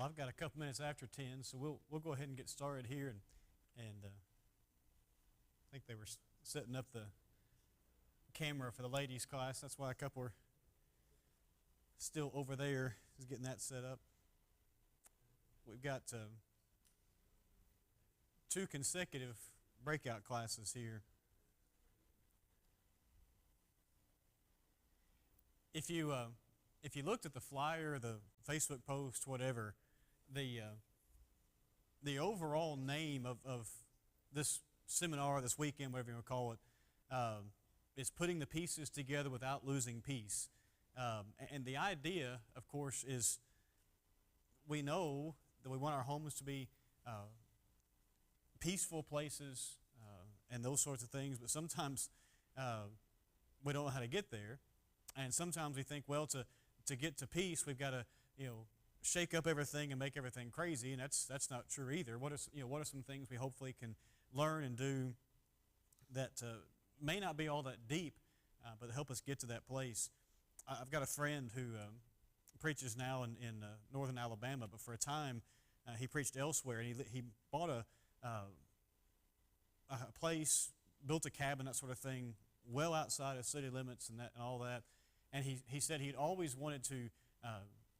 Well, I've got a couple minutes after 10, so we'll go ahead and get started here. And I think they were setting up the camera for the ladies' class. That's why a couple are still over there, is getting that set up. We've got two consecutive breakout classes here. If you looked at the flyer, the Facebook post, whatever, the overall name of this seminar, this weekend, whatever you want to call it, is putting the pieces together without losing peace. And the idea, of course, is we know that we want our homes to be peaceful places and those sorts of things, but sometimes we don't know how to get there. And sometimes we think, well, to get to peace, we've got to, shake up everything and make everything crazy, and that's not true either. What are some things we hopefully can learn and do that may not be all that deep, but help us get to that place? I've got a friend who preaches now in northern Alabama, but for a time he preached elsewhere, and he bought a place, built a cabin, that sort of thing, well outside of city limits and all that. And he said he'd always wanted to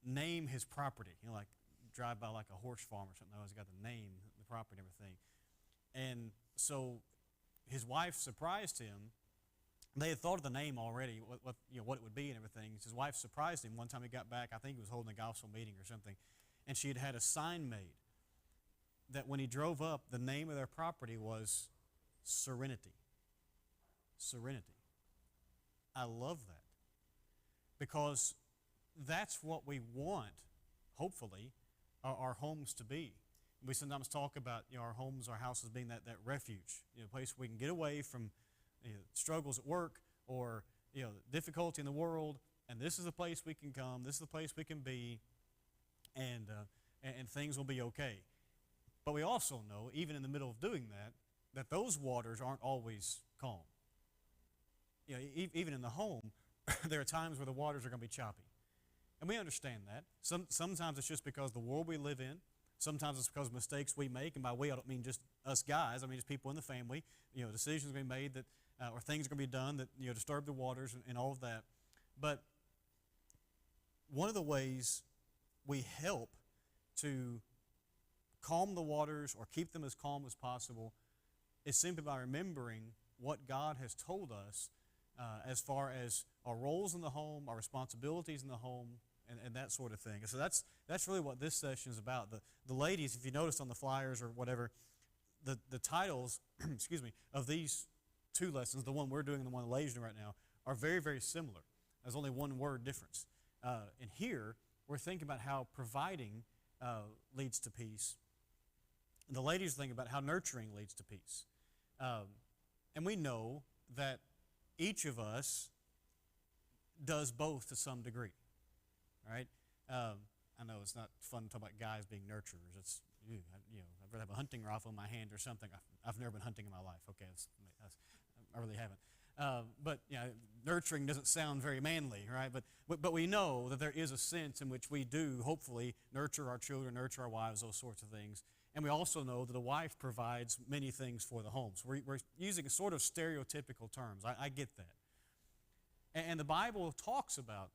name his property, like drive by like a horse farm or something. He's got to name the property and everything. And so his wife surprised him. They had thought of the name already, what it would be and everything. His wife surprised him one time he got back. I think he was holding a gospel meeting or something, and she had a sign made that when he drove up, the name of their property was Serenity. Serenity. I love that, because that's what we want, hopefully, our homes to be. We sometimes talk about our homes, our houses being that refuge, a place where we can get away from struggles at work or difficulty in the world, and this is the place we can come, this is the place we can be, and things will be okay. But we also know, even in the middle of doing that those waters aren't always calm. Even in the home, there are times where the waters are going to be choppy. And we understand that. Sometimes it's just because the world we live in. Sometimes it's because of mistakes we make. And by we, I don't mean just us guys. I mean just people in the family. Decisions are going to be made that, or things are going to be done that disturb the waters and all of that. But one of the ways we help to calm the waters or keep them as calm as possible is simply by remembering what God has told us as far as our roles in the home, our responsibilities in the home, and that sort of thing. And so that's really what this session is about. The ladies, if you noticed on the flyers or whatever, the titles excuse me, of these two lessons, the one we're doing and the one the ladies are doing right now, are very, very similar. There's only one word difference. And here, we're thinking about how providing leads to peace. And the ladies think about how nurturing leads to peace. And we know that each of us does both to some degree, right? I know it's not fun to talk about guys being nurturers. It's, I'd rather have a hunting rifle in my hand or something. I've never been hunting in my life. Okay, I really haven't. But nurturing doesn't sound very manly, right? But we know that there is a sense in which we do, hopefully, nurture our children, nurture our wives, those sorts of things. And we also know that a wife provides many things for the home. So we're using sort of stereotypical terms. I get that. And the Bible talks about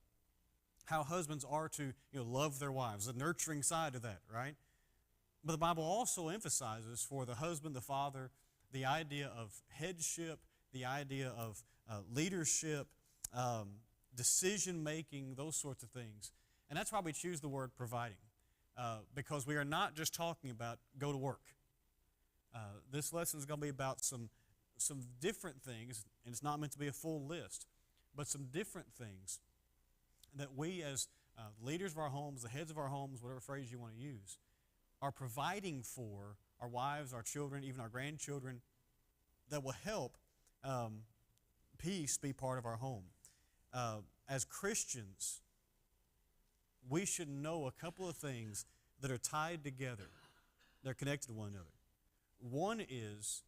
how husbands are to love their wives, the nurturing side of that, right? But the Bible also emphasizes for the husband, the father, the idea of headship, the idea of leadership, decision-making, those sorts of things. And that's why we choose the word providing. Because we are not just talking about go to work. This lesson is going to be about some different things, and it's not meant to be a full list, but some different things that we as leaders of our homes, the heads of our homes, whatever phrase you want to use, are providing for our wives, our children, even our grandchildren, that will help peace be part of our home. As Christians, we should know a couple of things that are tied together. They're connected to one another. One is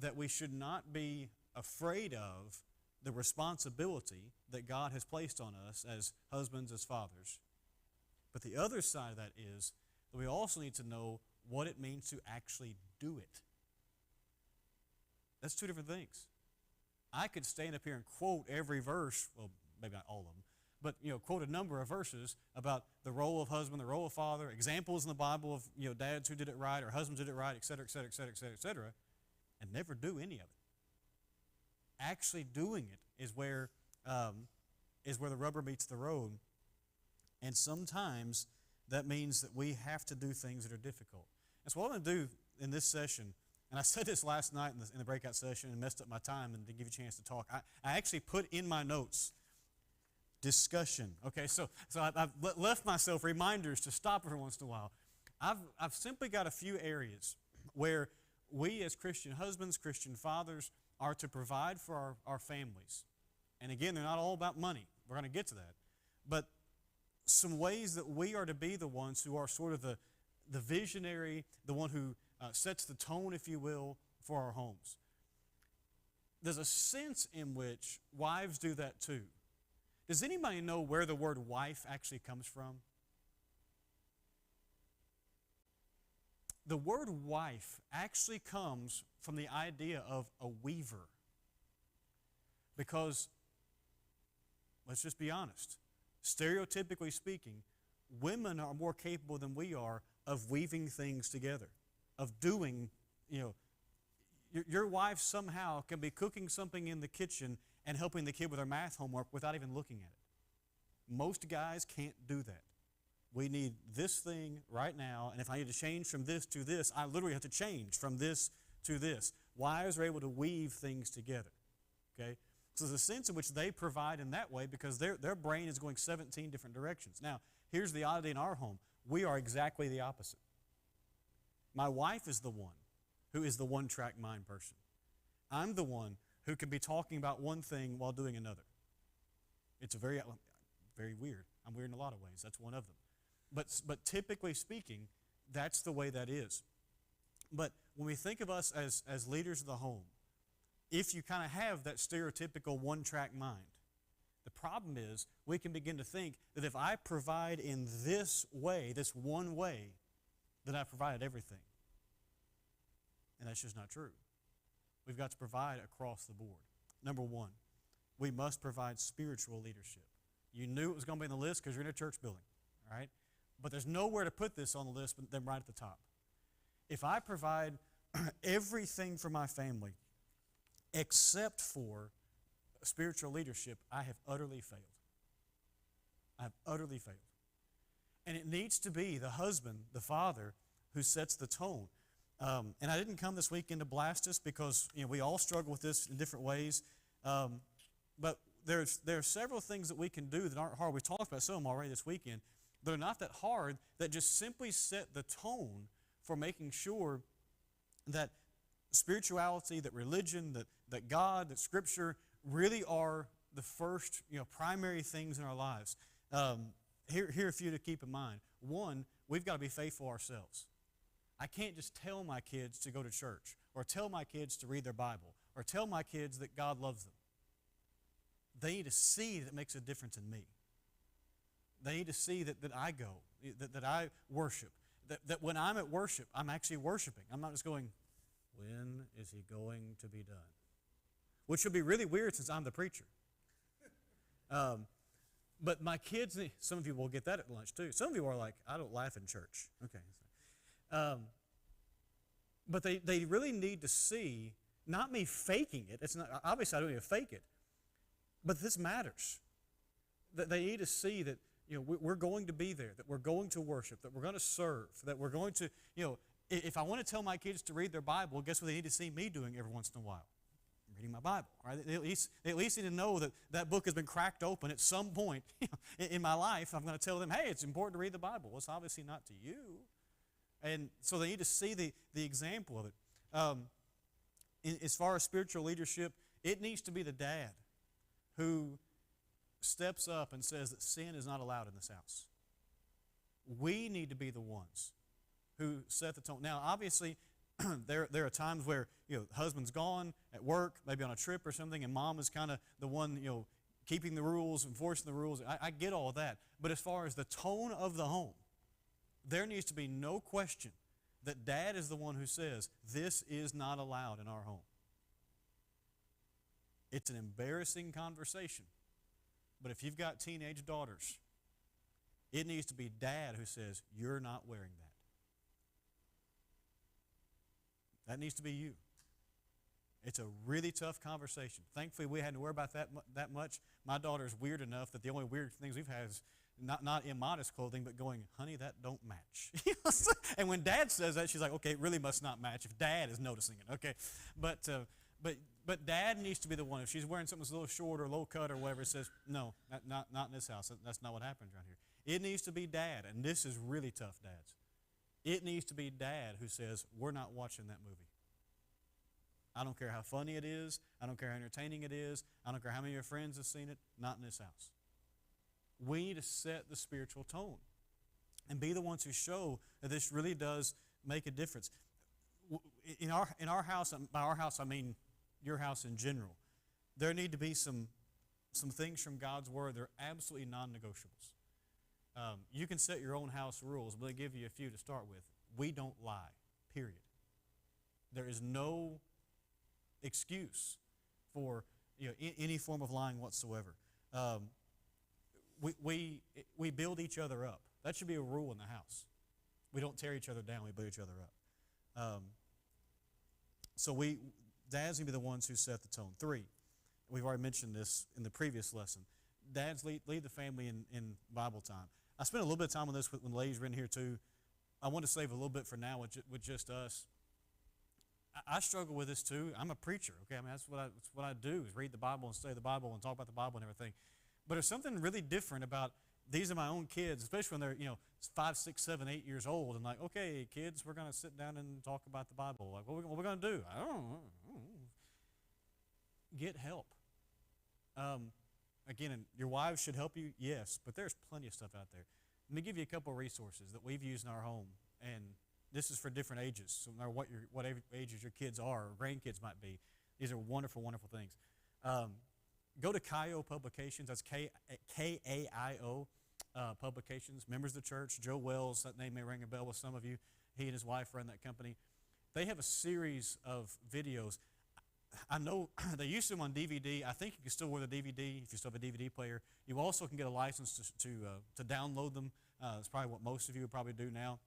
that we should not be afraid of the responsibility that God has placed on us as husbands, as fathers. But the other side of that is but we also need to know what it means to actually do it. That's two different things. I could stand up here and quote every verse, well, maybe not all of them, but quote a number of verses about the role of husband, the role of father, examples in the Bible of dads who did it right or husbands who did it right, et cetera, et cetera, et cetera, et cetera, et cetera, and never do any of it. Actually doing it is where the rubber meets the road, and sometimes that means that we have to do things that are difficult. And so what I'm going to do in this session, and I said this last night in the breakout session and messed up my time and didn't give you a chance to talk. I actually put in my notes discussion. Okay, so I've left myself reminders to stop every once in a while. I've simply got a few areas where we as Christian husbands, Christian fathers, are to provide for our families. And again, they're not all about money. We're going to get to that. But some ways that we are to be the ones who are sort of the visionary, the one who sets the tone, if you will, for our homes. There's a sense in which wives do that too. Does anybody know where the word wife actually comes from? The word wife actually comes from the idea of a weaver. Because, let's just be honest, stereotypically speaking, women are more capable than we are of weaving things together, of doing, your wife somehow can be cooking something in the kitchen and helping the kid with their math homework without even looking at it. Most guys can't do that. We need this thing right now, and if I need to change from this to this, I literally have to change from this to this. Wives are able to weave things together, okay? So there's a sense in which they provide in that way because their brain is going 17 different directions. Now, here's the oddity in our home. We are exactly the opposite. My wife is the one who is the one-track mind person. I'm the one who can be talking about one thing while doing another. It's very weird. I'm weird in a lot of ways. That's one of them. But typically speaking, that's the way that is. But when we think of us as leaders of the home, if you kind of have that stereotypical one-track mind, the problem is we can begin to think that if I provide in this way, this one way, then I provided everything. And that's just not true. We've got to provide across the board. Number one, we must provide spiritual leadership. You knew it was going to be on the list because you're in a church building, all right? But there's nowhere to put this on the list than right at the top. If I provide everything for my family except for spiritual leadership, I have utterly failed. I have utterly failed. And it needs to be the husband, the father, who sets the tone. And I didn't come this weekend to blast us because we all struggle with this in different ways. But there are several things that we can do that aren't hard. We talked about some of them already this weekend. They're not that hard, that just simply set the tone for making sure that spirituality, that religion, that God, that Scripture really are the first primary things in our lives. Here are a few to keep in mind. One, we've got to be faithful ourselves. I can't just tell my kids to go to church or tell my kids to read their Bible or tell my kids that God loves them. They need to see that it makes a difference in me. They need to see that I go, that I worship, that when I'm at worship, I'm actually worshiping. I'm not just going, when is he going to be done? Which would be really weird since I'm the preacher. But my kids, some of you will get that at lunch too. Some of you are like, I don't laugh in church. Okay. But they really need to see, not me faking it. It's not, obviously I don't need to fake it. But this matters. That they need to see that we're going to be there, that we're going to worship, that we're going to serve, that we're going to, if I want to tell my kids to read their Bible, guess what they need to see me doing every once in a while? Reading my Bible, right? They at least need to know that book has been cracked open at some point in my life. I'm going to tell them, hey, it's important to read the Bible. Well, it's obviously not to you. And so they need to see the example of it. As far as spiritual leadership, it needs to be the dad who steps up and says that sin is not allowed in this house. We need to be the ones who set the tone. Now, obviously, there are times where husband's gone at work, maybe on a trip or something, and mom is kind of the one keeping the rules, enforcing the rules. I get all of that. But as far as the tone of the home, There needs to be no question that dad is the one who says, this is not allowed in our home. It's an embarrassing conversation. But if you've got teenage daughters, it needs to be dad who says, you're not wearing that. That needs to be you. It's a really tough conversation. Thankfully, we hadn't to worry about that much. My daughter's weird enough that the only weird things we've had is not immodest clothing, but going, honey, that don't match. And when dad says that, she's like, okay, it really must not match if dad is noticing it. Okay, but dad needs to be the one. If she's wearing something that's a little short or low cut or whatever, it says, no, not in this house. That's not what happens around here. It needs to be dad, and this is really tough, dads. It needs to be dad who says, we're not watching that movie. I don't care how funny it is. I don't care how entertaining it is. I don't care how many of your friends have seen it. Not in this house. We need to set the spiritual tone and be the ones who show that this really does make a difference. In our house, by our house I mean your house in general, there need to be some things from God's Word that are absolutely non-negotiables. You can set your own house rules, but they give you a few to start with. We don't lie, period. There is no excuse for any form of lying whatsoever. We build each other up. That should be a rule in the house. We don't tear each other down, we build each other up. So dads need to be the ones who set the tone. 3, we've already mentioned this in the previous lesson. Dads lead the family in Bible time. I spent a little bit of time on this when the ladies were in here too. I want to save a little bit for now with just us. I struggle with this too. I'm a preacher, okay? I mean, that's what I do is read the Bible and study the Bible and talk about the Bible and everything. But there's something really different about these are my own kids, especially when they're 5, 6, 7, 8 years old. And like, okay, kids, we're going to sit down and talk about the Bible. Like, what are we going to do? I don't know. Get help. Again, and your wives should help you, yes, but there's plenty of stuff out there. Let me give you a couple of resources that we've used in our home, and this is for different ages. So no matter what ages your kids are or grandkids might be, these are wonderful, wonderful things. Go to KAIO Publications. That's K-A-I-O Publications. Members of the church, Joe Wells, that name may ring a bell with some of you. He and his wife run that company. They have a series of videos. I know they used them on DVD. I think you can still wear the DVD if you still have a DVD player. You also can get a license to download them. That's probably what most of you would probably do now.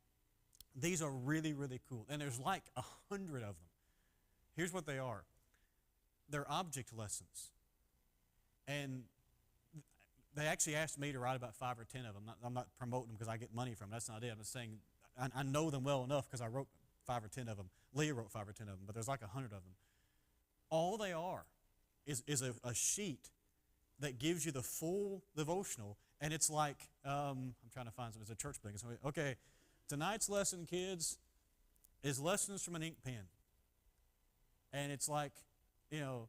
These are really, really cool. And there's like 100 of them. Here's what they are. They're object lessons. And they actually asked me to write about 5 or 10 of them. I'm not promoting them because I get money from them. That's not it. I'm just saying I know them well enough because I wrote 5 or 10 of them. Leah wrote 5 or 10 of them, but there's like 100 of them. All they are is a sheet that gives you the full devotional, and it's like, I'm trying to find something. It's a church thing. Okay, tonight's lesson, kids, is lessons from an ink pen. And it's like,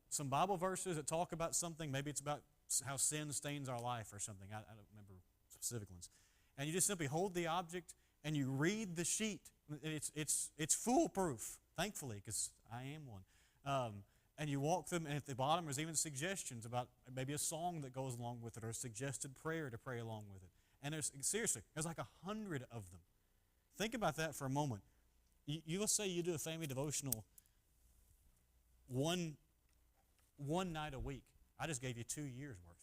some Bible verses that talk about something. Maybe it's about how sin stains our life or something. I don't remember specific ones. And you just simply hold the object and you read the sheet. It's foolproof, thankfully, because I am one. And you walk them, and at the bottom there's even suggestions about maybe a song that goes along with it or a suggested prayer to pray along with it. And there's like 100 of them. Think about that for a moment. Let's say you do a family devotional one night a week. I just gave you 2 years worth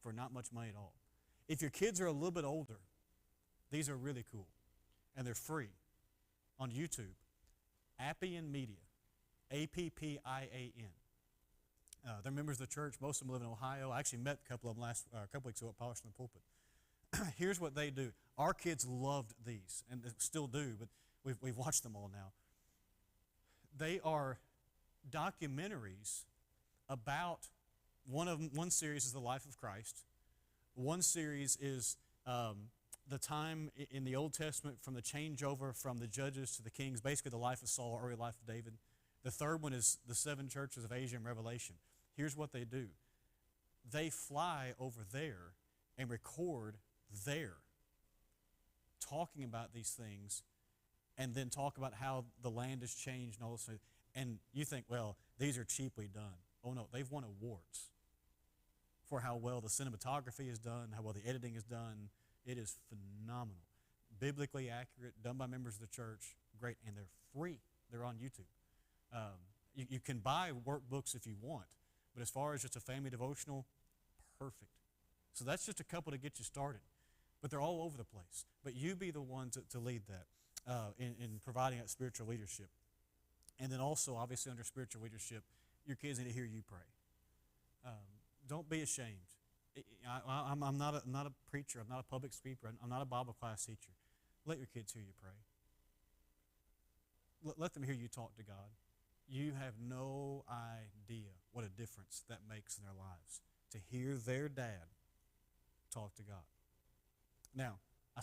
for not much money at all. If your kids are a little bit older, these are really cool. And they're free on YouTube. Appian Media. A-P-P-I-A-N. They're members of the church. Most of them live in Ohio. I actually met a couple of them a couple weeks ago at Polishing the Pulpit. Here's what they do. Our kids loved these, and they still do, but we've watched them all now. They are documentaries about, one series is the life of Christ. One series is the time in the Old Testament from the changeover from the judges to the kings, basically the life of Saul, early life of David. The third one is the 7 churches of Asia and Revelation. Here's what they do. They fly over there and record there, talking about these things, and then talk about how the land has changed and all this. And you think, well, these are cheaply done. Oh no, they've won awards for how well the cinematography is done, how well the editing is done. It is phenomenal. biblically accurate, done by members of the church, great, and they're free. They're on YouTube. You can buy workbooks if you want, but as far as just a family devotional, perfect. So that's just a couple to get you started. But they're all over the place. But you be the one to lead that in providing that spiritual leadership. And then also, obviously, under spiritual leadership, your kids need to hear you pray. Don't be ashamed. I'm not a preacher. I'm not a public speaker. I'm not a Bible class teacher. Let your kids hear you pray. Let them hear you talk to God. You have no idea what a difference that makes in their lives to hear their dad talk to God. Now, I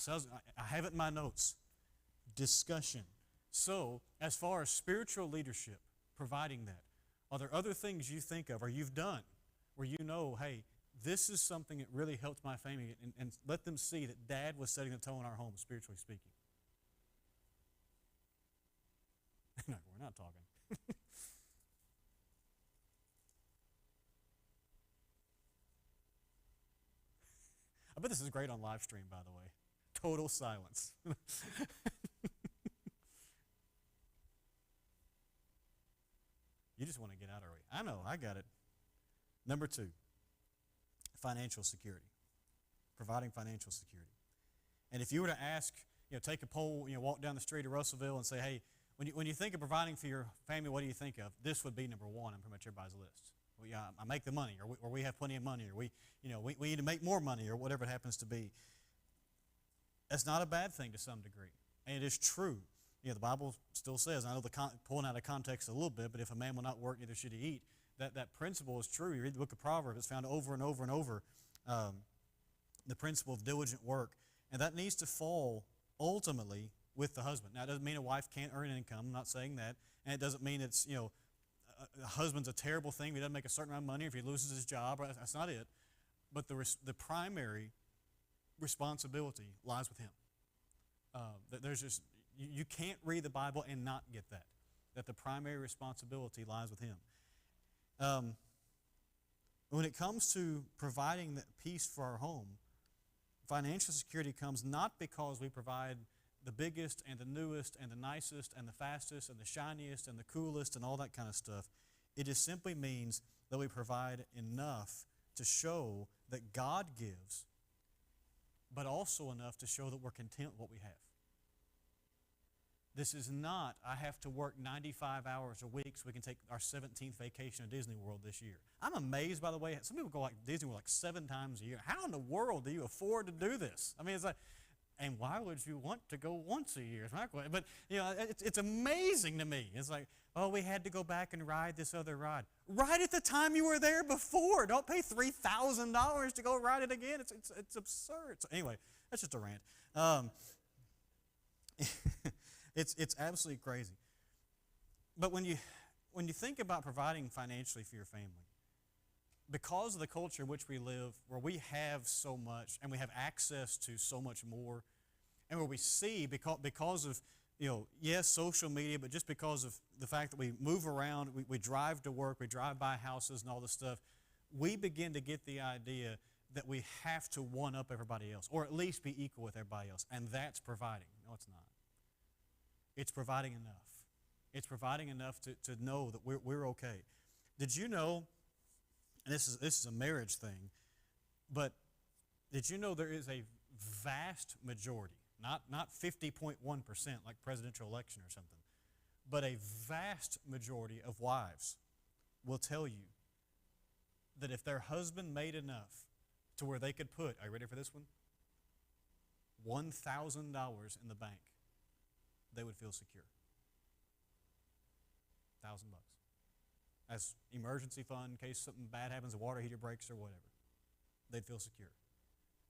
have it in my notes. Discussion. So, as far as spiritual leadership, providing that, are there other things you think of or you've done where you know, hey, this is something that really helped my family, and let them see that Dad was setting the tone in our home, spiritually speaking? No, we're not talking. I bet this is great on live stream, by the way. Total silence. You just want to get out early. I know, I got it. Number 2, financial security. Providing financial security. And if you were to ask, take a poll, walk down the street of Russellville and say, hey, when you think of providing for your family, what do you think of? This would be number 1 on pretty much everybody's list. I make the money, or we have plenty of money, or we need to make more money, or whatever it happens to be. That's not a bad thing to some degree, and it is true. The Bible still says, I know pulling out of context a little bit, but if a man will not work, neither should he eat. That principle is true. You read the book of Proverbs, it's found over and over and over, the principle of diligent work, and that needs to fall ultimately with the husband. Now, it doesn't mean a wife can't earn income. I'm not saying that, and it doesn't mean it's, a husband's a terrible thing if he doesn't make a certain amount of money, if he loses his job. That's not it. But the primary responsibility lies with him. There's just, you can't read the Bible and not get that the primary responsibility lies with him. When it comes to providing that peace for our home, financial security comes not because we provide the biggest and the newest and the nicest and the fastest and the shiniest and the coolest and all that kind of stuff. It just simply means that we provide enough to show that God gives, but also enough to show that we're content with what we have. This is not, I have to work 95 hours a week so we can take our 17th vacation to Disney World this year. I'm amazed, by the way, some people go like Disney World like 7 times a year. How in the world do you afford to do this? I mean, it's like, and why would you want to go once a year? But, it's amazing to me. It's like, oh, we had to go back and ride this other ride. Ride it the time you were there before. Don't pay $3,000 to go ride it again. It's absurd. So anyway, that's just a rant. It's absolutely crazy. But when you think about providing financially for your family, because of the culture in which we live, where we have so much and we have access to so much more, and where we see because of, yes, social media, but just because of the fact that we move around, we drive to work, we drive by houses and all this stuff, we begin to get the idea that we have to one-up everybody else, or at least be equal with everybody else, and that's providing. No, it's not. It's providing enough. It's providing enough to know that we're okay. Did you know, and this is a marriage thing, but did you know there is a vast majority, not 50.1% like presidential election or something, but a vast majority of wives will tell you that if their husband made enough to where they could put, are you ready for this one? $1,000 in the bank, they would feel secure. $1,000. As emergency fund in case something bad happens, a water heater breaks or whatever. They'd feel secure.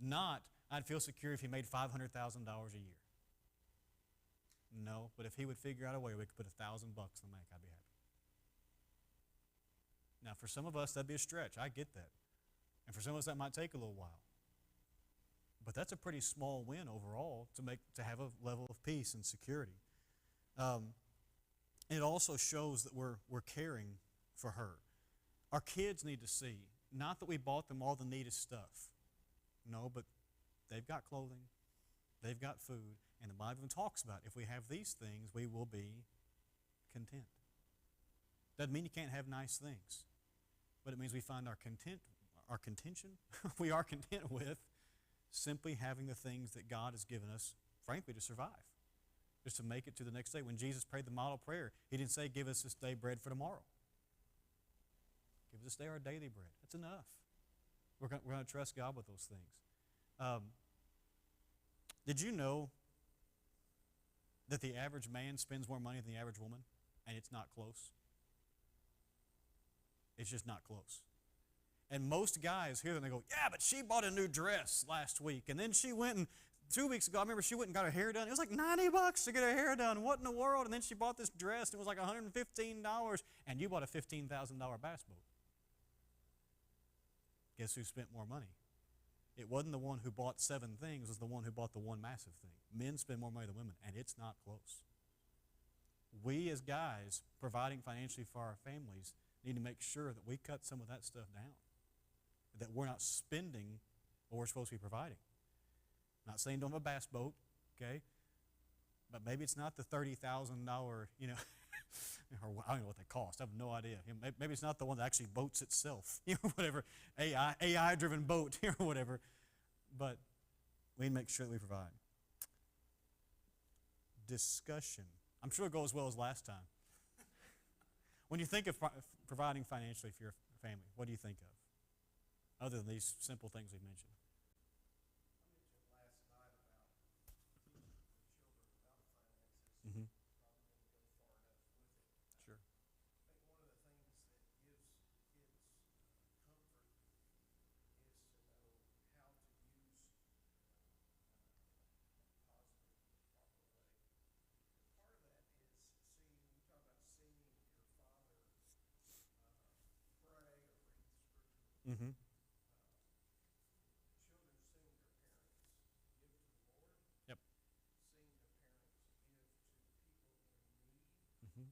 Not, I'd feel secure if he made $500,000 a year. No, but if he would figure out a way we could put $1,000 in the bank, I'd be happy. Now, for some of us, that'd be a stretch. I get that. And for some of us, that might take a little while. But that's a pretty small win overall to have a level of peace and security. It also shows that we're caring for her. Our kids need to see, not that we bought them all the neatest stuff. No, but they've got clothing. They've got food. And the Bible even talks about if we have these things, we will be content. Doesn't mean you can't have nice things, but it means we find our contention, we are content with simply having the things that God has given us, frankly, to survive, just to make it to the next day. When Jesus prayed the model prayer, He didn't say, give us this day bread for tomorrow. Give us this day our daily bread. That's enough. We're going to trust God with those things. Did you know that the average man spends more money than the average woman, and it's not close? It's just not close. And most guys hear them and they go, yeah, but she bought a new dress last week, and then she went and 2 weeks ago, I remember she went and got her hair done. It was like $90 to get her hair done. What in the world? And then she bought this dress, and it was like $115, and you bought a $15,000 bass boat. Guess who spent more money? It wasn't the one who bought 7 things, it was the one who bought the one massive thing. Men spend more money than women, and it's not close. We as guys, providing financially for our families, need to make sure that we cut some of that stuff down, that we're not spending what we're supposed to be providing. I'm not saying don't have a bass boat, okay? But maybe it's not the $30,000, or I don't know what they cost. I have no idea. Maybe it's not the one that actually boats itself, whatever, AI-driven boat, or whatever. But we need to make sure that we provide. Discussion. I'm sure it'll go as well as last time. When you think of providing financially for your family, what do you think of? Other than these simple things we've mentioned. Mm-hmm. Sure. Mm-hmm. Yep. Mm-hmm.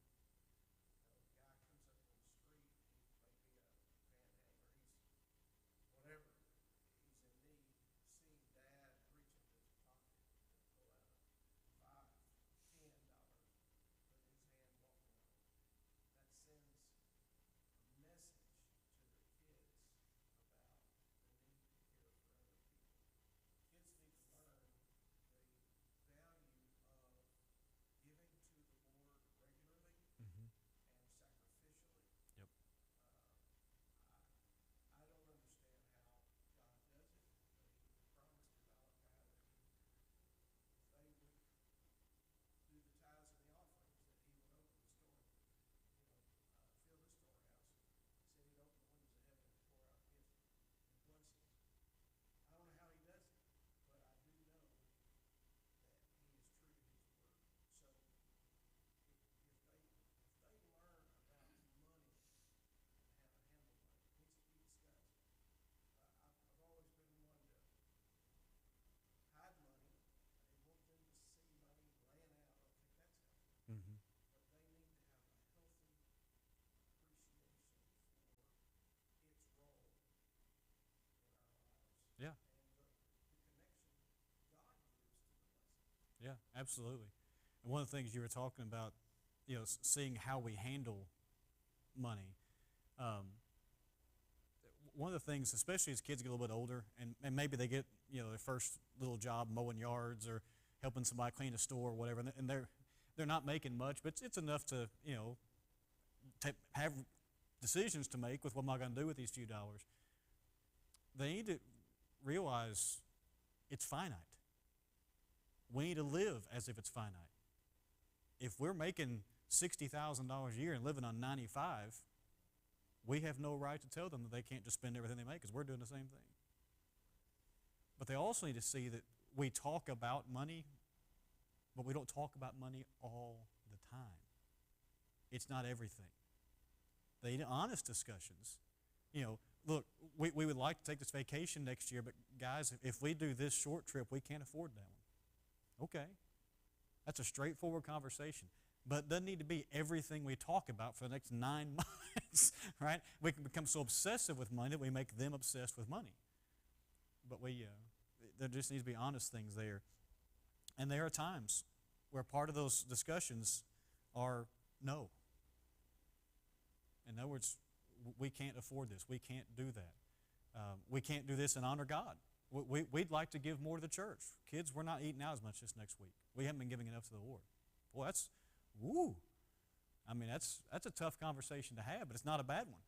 Mm-hmm. Yep. Mm-hmm. Yeah. Yeah, absolutely. And one of the things you were talking about, seeing how we handle money. One of the things, especially as kids get a little bit older, and maybe they get their first little job mowing yards or helping somebody clean a store or whatever, and they're not making much, but it's enough to have decisions to make with what am I going to do with these few dollars. They need to realize it's finite. We need to live as if it's finite. If we're making $60,000 a year and living on 95, we have no right to tell them that they can't just spend everything they make, because we're doing the same thing. But they also need to see that we talk about money, but we don't talk about money all the time. It's not everything. They need honest discussions. Look, we would like to take this vacation next year, but guys, if we do this short trip, we can't afford that one. Okay. That's a straightforward conversation. But it doesn't need to be everything we talk about for the next 9 months, right? We can become so obsessive with money that we make them obsessed with money. But there just needs to be honest things there. And there are times where part of those discussions are no. In other words, we can't afford this. We can't do that. We can't do this and honor God. We'd like to give more to the church. Kids, we're not eating out as much this next week. We haven't been giving enough to the Lord. Boy, that's, woo. I mean, that's a tough conversation to have, but it's not a bad one.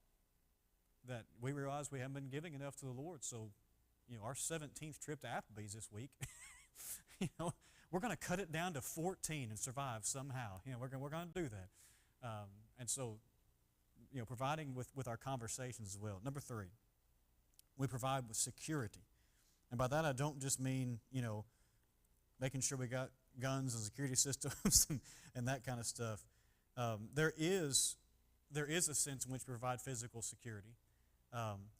That we realize we haven't been giving enough to the Lord. So, our 17th trip to Applebee's this week, we're going to cut it down to 14 and survive somehow. We're going to do that. And so, providing with our conversations as well. Number 3, we provide with security. And by that I don't just mean, making sure we got guns and security systems and that kind of stuff. There is a sense in which we provide physical security.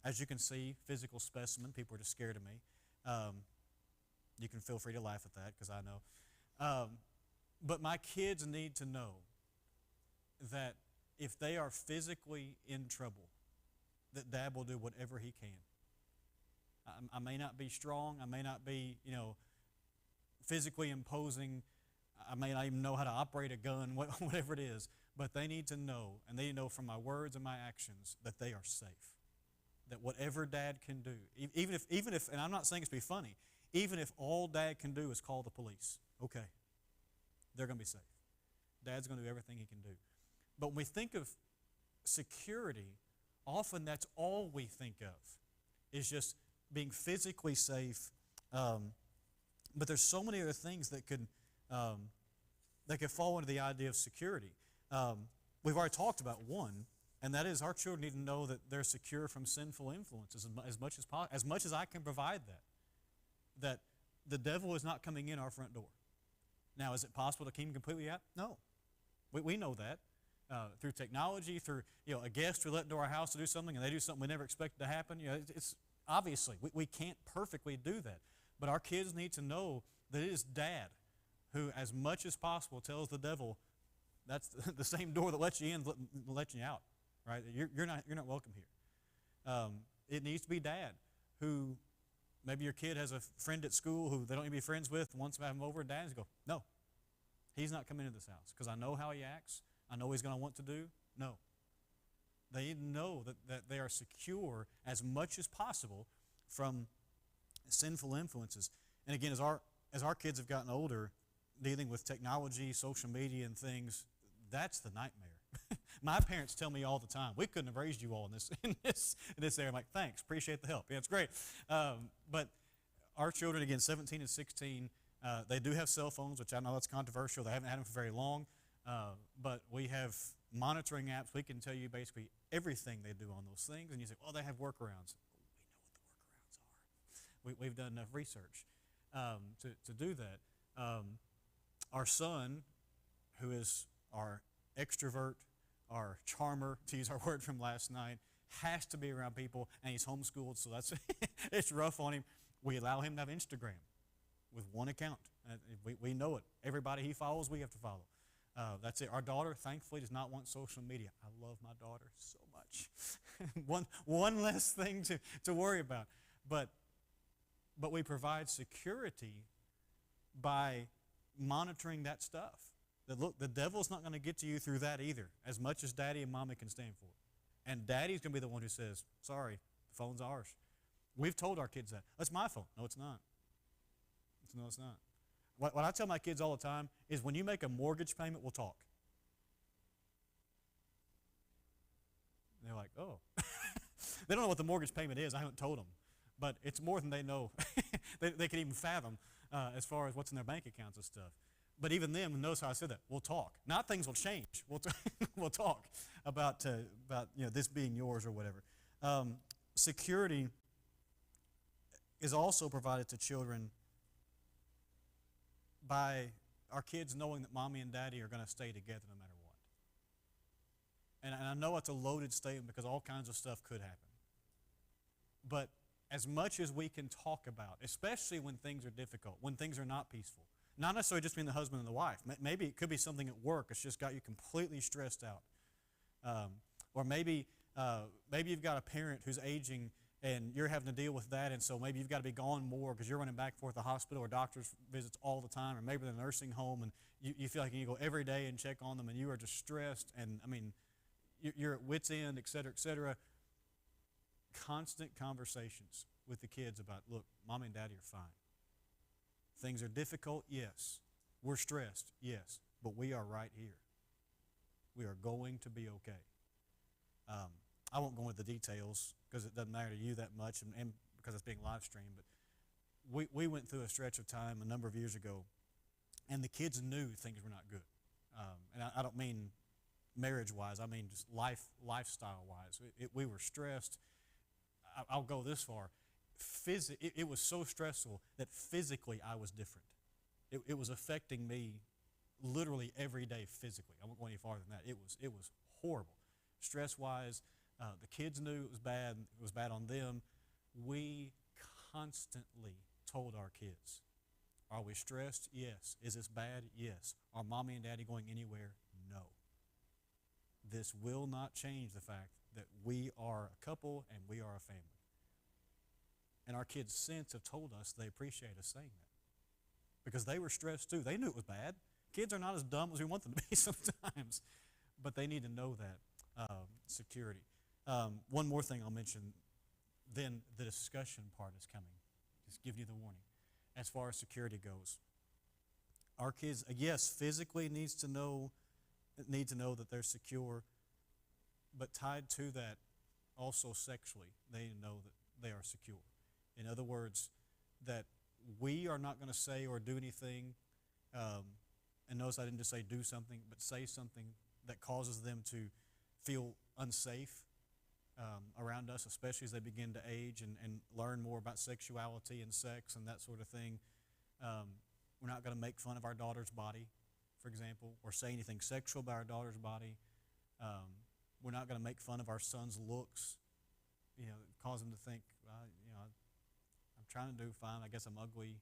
As you can see, physical specimen, people are just scared of me. You can feel free to laugh at that because I know. But my kids need to know that if they are physically in trouble, that Dad will do whatever he can. I may not be strong. I may not be, physically imposing. I may not even know how to operate a gun, whatever it is. But they need to know, and they know from my words and my actions, that they are safe. That whatever Dad can do, even if, and I'm not saying it's to be funny, even if all Dad can do is call the police, okay, they're going to be safe. Dad's going to do everything he can do. But when we think of security, often that's all we think of, is just being physically safe. But there's so many other things that could fall into the idea of security. We've already talked about one, and that is our children need to know that they're secure from sinful influences as much as possible, as much as I can provide that. That the devil is not coming in our front door. Now, is it possible to keep him completely out? No. We know that. Through technology, through a guest who let into our house to do something and they do something we never expected to happen. It's obviously we can't perfectly do that, but our kids need to know that it is Dad who, as much as possible, tells the devil, that's the same door that lets you in, lets you out. Right? You're not welcome here. It needs to be Dad who, maybe your kid has a friend at school who they don't need to be friends with, wants to have him over, and Dad's go, no, he's not coming into this house because I know how he acts. I know he's going to want to do. No. They know that they are secure as much as possible from sinful influences. And again, as our kids have gotten older, dealing with technology, social media, and things, that's the nightmare. My parents tell me all the time, we couldn't have raised you all in this area. I'm like, thanks, appreciate the help. Yeah, it's great. But our children, again, 17 and 16, they do have cell phones, which I know that's controversial. They haven't had them for very long. But we have monitoring apps. We can tell you basically everything they do on those things. And you say, well, they have workarounds. We know what the workarounds are. We've done enough research to do that. Our son, who is our extrovert, our charmer, to use our word from last night, has to be around people, and he's homeschooled, so that's it's rough on him. We allow him to have Instagram with one account. We know it. Everybody he follows, we have to follow. That's it. Our daughter, thankfully, does not want social media. I love my daughter so much. one less thing to worry about. But we provide security by monitoring that stuff. That look, the devil's not going to get to you through that either, as much as Daddy and Mommy can stand for it. And Daddy's going to be the one who says, sorry, the phone's ours. We've told our kids that. That's my phone. No, it's not. No, it's not. What I tell my kids all the time is when you make a mortgage payment, we'll talk. And they're like, oh. They don't know what the mortgage payment is. I haven't told them. But it's more than they know. they can even fathom as far as what's in their bank accounts and stuff. But even them knows how I said that. We'll talk. Not things will change. We'll talk about this being yours or whatever. Security is also provided to children by our kids knowing that Mommy and Daddy are going to stay together no matter what. And I know it's a loaded statement because all kinds of stuff could happen. But as much as we can talk about, especially when things are difficult, when things are not peaceful, not necessarily just between the husband and the wife. Maybe it could be something at work that's just got you completely stressed out. Or maybe you've got a parent who's aging and you're having to deal with that, and so maybe you've got to be gone more because you're running back and forth to the hospital or doctor's visits all the time, or maybe the nursing home, and you feel like you go every day and check on them, and you are just stressed, and I mean, you're at wit's end, et cetera, et cetera. Constant conversations with the kids about, look, mommy and daddy are fine. Things are difficult, yes. We're stressed, yes, but we are right here. We are going to be okay. I won't go into the details because it doesn't matter to you that much, and because it's being live streamed, but we went through a stretch of time a number of years ago, and the kids knew things were not good. And I don't mean marriage-wise, I mean just lifestyle-wise. We were stressed. I'll go this far. It was so stressful that physically I was different. It was affecting me literally every day physically. I won't go any farther than that. It was horrible. Stress-wise, the kids knew it was bad. It was bad on them. We constantly told our kids, are we stressed? Yes. Is this bad? Yes. Are mommy and daddy going anywhere? No. This will not change the fact that we are a couple and we are a family. And our kids since have told us they appreciate us saying that because they were stressed too. They knew it was bad. Kids are not as dumb as we want them to be sometimes, but they need to know that security. One more thing I'll mention, then the discussion part is coming. Just giving you the warning. As far as security goes, our kids, yes, physically need to know that they're secure, but tied to that, also sexually, they know that they are secure. In other words, that we are not going to say or do anything, and notice I didn't just say do something, but say something that causes them to feel unsafe around us, especially as they begin to age and learn more about sexuality and sex and that sort of thing. We're not going to make fun of our daughter's body, for example, or say anything sexual about our daughter's body. We're not going to make fun of our son's looks, cause him to think, I'm trying to do fine. I guess I'm ugly,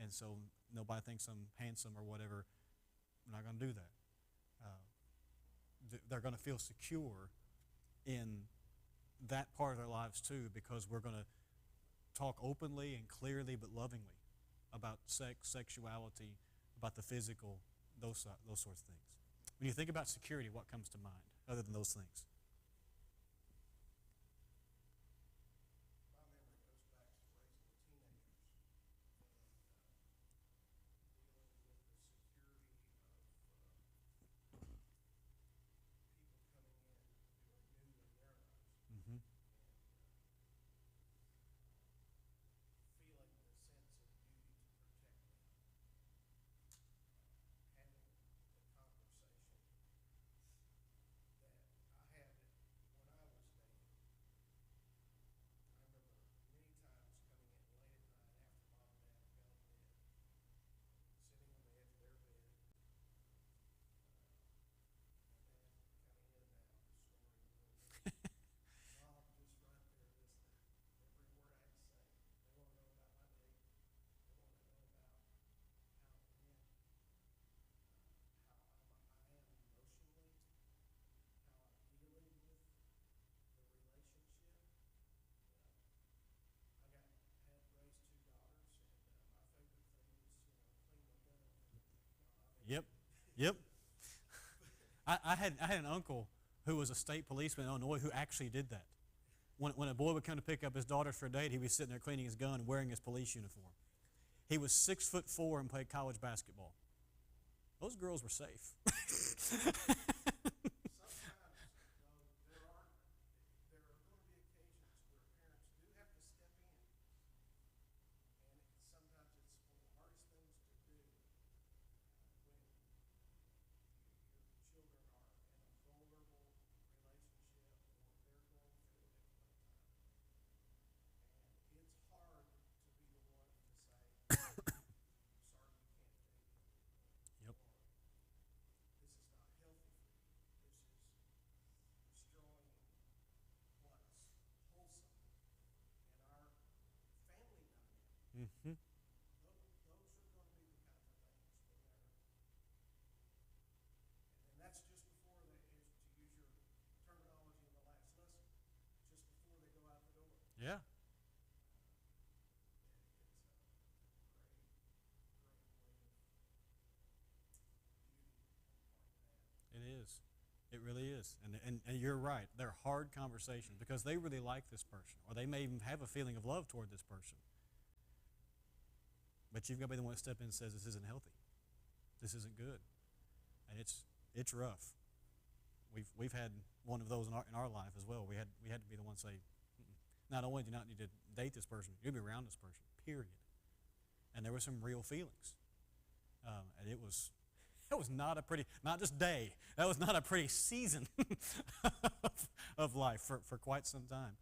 and so nobody thinks I'm handsome or whatever. We're not going to do that. They're going to feel secure in that part of their lives too, because we're going to talk openly and clearly but lovingly about sex, sexuality, about the physical, those sorts of things. When you think about security, what comes to mind other than those things? Mm-hmm. Yep, yep. I had an uncle who was a state policeman in Illinois who actually did that. When a boy would come to pick up his daughter for a date, he'd be sitting there cleaning his gun, wearing his police uniform. He was 6'4" and played college basketball. Those girls were safe. Yep. It really is. And you're right. They're hard conversations because they really like this person, or they may even have a feeling of love toward this person. But you've got to be the one that step in and says, this isn't healthy. This isn't good. And it's rough. We've had one of those in our life as well. We had to be the one to say, not only do you not need to date this person, you'll be around this person, period. And there were some real feelings. And that was not a pretty, not just day, that was not a pretty season of life for quite some time.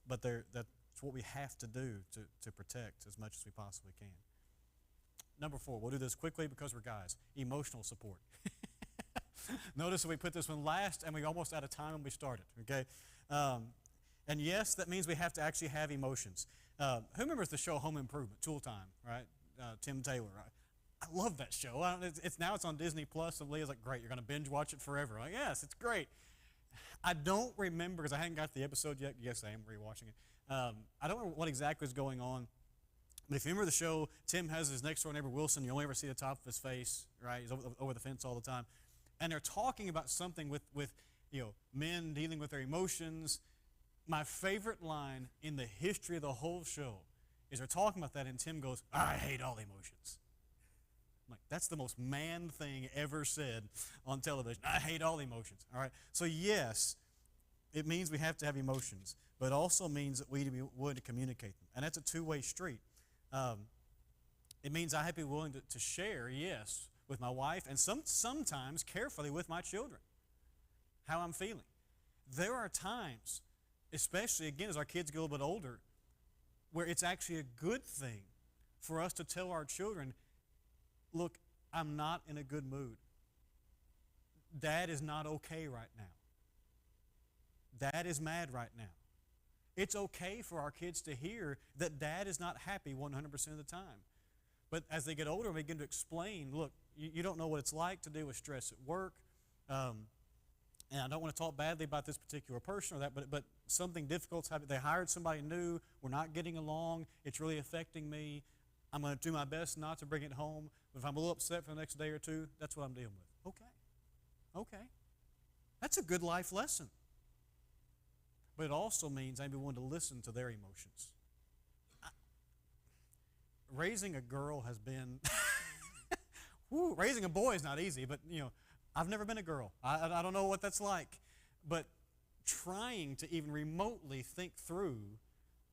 But that's what we have to do to protect as much as we possibly can. Number 4, we'll do this quickly because we're guys. Emotional support. Notice that we put this one last and we're almost out of time when we started, okay? And yes, that means we have to actually have emotions. Who remembers the show Home Improvement, Tool Time, right? Tim Taylor, right? I love that show. Now it's on Disney Plus, and Leah's like, great, you're going to binge watch it forever. I'm like, yes, it's great. I don't remember, because I hadn't got the episode yet. Yes, I am rewatching it. I don't remember what exactly was going on. But if you remember the show, Tim has his next door neighbor, Wilson. You only ever see the top of his face, right? He's over the fence all the time. And they're talking about something with men dealing with their emotions. My favorite line in the history of the whole show is they're talking about that, and Tim goes, I hate all emotions. I'm like, that's the most man thing ever said on television. I hate all emotions. All right. So yes, it means we have to have emotions, but it also means that we be willing to communicate them. And that's a two-way street. It means I have to be willing to share, yes, with my wife, and sometimes carefully with my children, how I'm feeling. There are times, especially, again, as our kids get a little bit older, where it's actually a good thing for us to tell our children, look, I'm not in a good mood. Dad is not okay right now. Dad is mad right now. It's okay for our kids to hear that Dad is not happy 100% of the time. But as they get older, we begin to explain, look, you don't know what it's like to deal with stress at work. And I don't want to talk badly about this particular person or that, but something difficult's happened. They hired somebody new. We're not getting along. It's really affecting me. I'm going to do my best not to bring it home. But if I'm a little upset for the next day or two, that's what I'm dealing with. Okay. That's a good life lesson. But it also means I need to be willing to listen to their emotions. Raising a girl has been, raising a boy is not easy, but I've never been a girl. I don't know what that's like. But trying to even remotely think through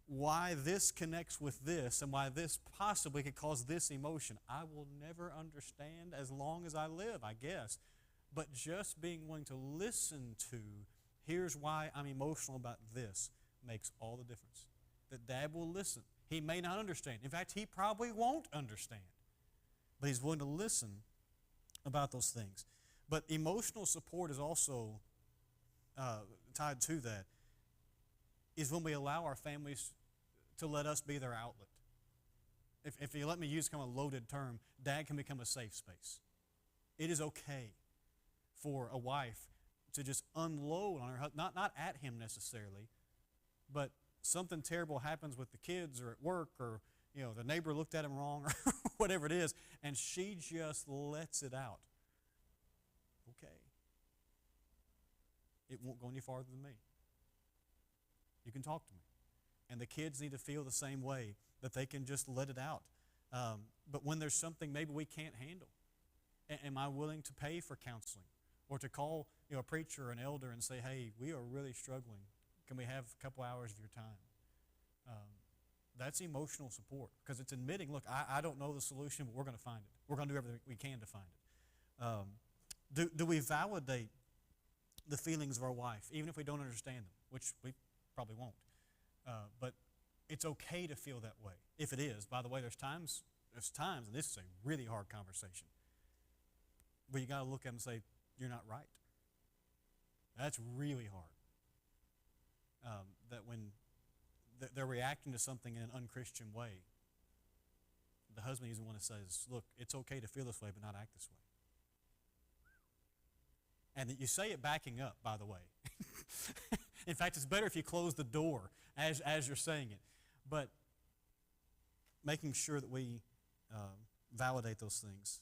why this connects with this and why this possibly could cause this emotion, I will never understand as long as I live, I guess. But just being willing to listen to, here's why I'm emotional about this, makes all the difference. That Dad will listen. He may not understand. In fact, he probably won't understand. But he's willing to listen about those things. But emotional support is also tied to that, is when we allow our families to let us be their outlet. If you let me use kind of a loaded term, Dad can become a safe space. It is okay for a wife to just unload on her husband, not at him necessarily, but something terrible happens with the kids or at work, or the neighbor looked at him wrong or whatever it is, and she just lets it out. Okay. It won't go any farther than me. You can talk to me. And the kids need to feel the same way, that they can just let it out. But when there's something maybe we can't handle, am I willing to pay for counseling? Or to call a preacher or an elder and say, hey, we are really struggling. Can we have a couple hours of your time? That's emotional support, because it's admitting, look, I don't know the solution, but we're going to find it. We're going to do everything we can to find it. Do we validate the feelings of our wife, even if we don't understand them, which we probably won't? But it's okay to feel that way. If it is, by the way, there's times, and this is a really hard conversation, where you got to look at them and say, you're not right. That's really hard. That when they're reacting to something in an unchristian way, the husband is the one that says, look, it's okay to feel this way, but not act this way. And that you say it backing up, by the way. In fact, it's better if you close the door as you're saying it. But making sure that we validate those things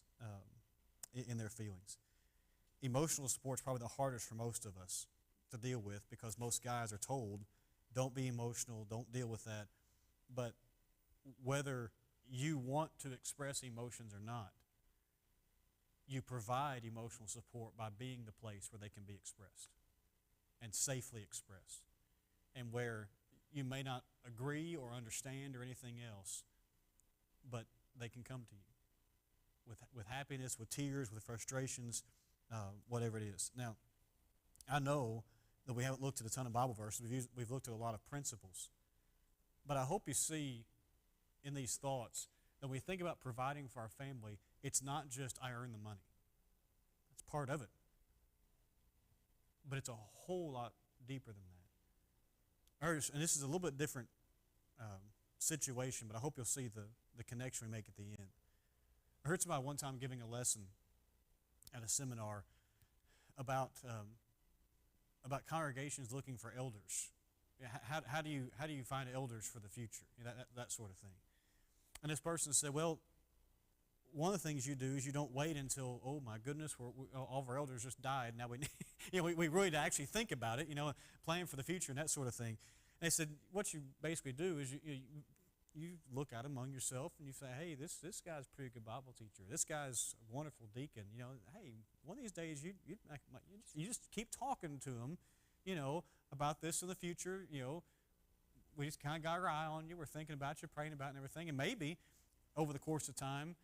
in their feelings. emotional support is probably the hardest for most of us to deal with because most guys are told, don't be emotional, don't deal with that. But whether you want to express emotions or not, you provide emotional support by being the place where they can be expressed and safely expressed. And where you may not agree or understand or anything else, but they can come to you with happiness, with tears, with frustrations, whatever it is. Now, I know that we haven't looked at a ton of Bible verses. We've looked at a lot of principles. But I hope you see in these thoughts that when we think about providing for our family, it's not just I earn the money. That's part of it. But it's a whole lot deeper than that. And this is a little bit different situation, but I hope you'll see the connection we make at the end. I heard somebody one time giving a lesson at a seminar about congregations looking for elders. How do you find elders for the future? That sort of thing. And this person said, well, one of the things you do is you don't wait until, oh my goodness, all of our elders just died. Now we really need to actually think about it, plan for the future and that sort of thing. And they said, what you basically do is you look out among yourself and you say, hey, this guy's a pretty good Bible teacher. This guy's a wonderful deacon. Hey, one of these days you just keep talking to him, about this in the future. We just kind of got our eye on you. We're thinking about you, praying about it and everything. And maybe over the course of time,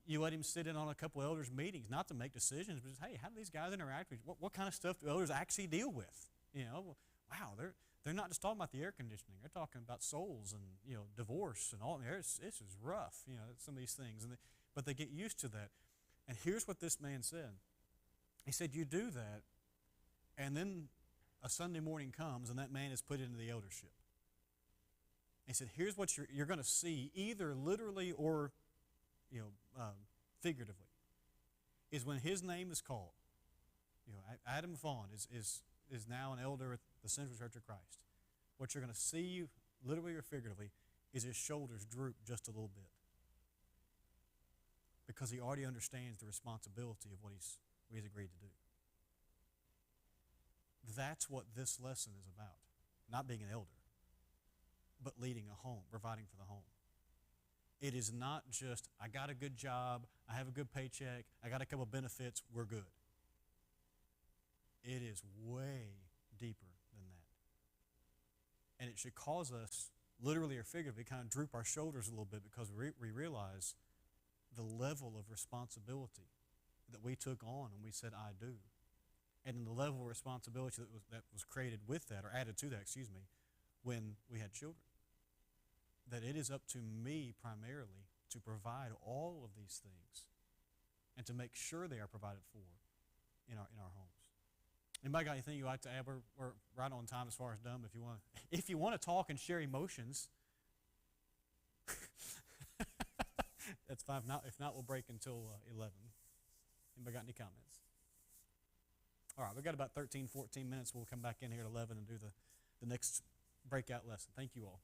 you let him sit in on a couple of elders' meetings, not to make decisions, but just, hey, how do these guys interact with you? What kind of stuff do elders actually deal with? Wow, they're not just talking about the air conditioning. They're talking about souls and, divorce and all. This is rough, some of these things. But they get used to that. And here's what this man said. He said, you do that, and then a Sunday morning comes, and that man is put into the eldership. He said, here's what you're going to see, either literally or figuratively, is when his name is called. Adam Vaughn is now an elder at the Central Church of Christ. What you're going to see, literally or figuratively, is his shoulders droop just a little bit, because he already understands the responsibility of what he's agreed to do. That's what this lesson is about. Not being an elder, but leading a home, providing for the home. It is not just, I got a good job, I have a good paycheck, I got a couple benefits, we're good. It is way deeper than that. And it should cause us, literally or figuratively, kind of droop our shoulders a little bit, because we realize the level of responsibility that we took on when we said, I do. And then the level of responsibility that was created with that, or added to that, when we had children. That it is up to me primarily to provide all of these things and to make sure they are provided for in our homes. Anybody got anything you'd like to add? We're right on time as far as done. If you want to talk and share emotions, that's fine. If not, we'll break until 11. Anybody got any comments? All right, we've got about 13, 14 minutes. We'll come back in here at 11 and do the next breakout lesson. Thank you all.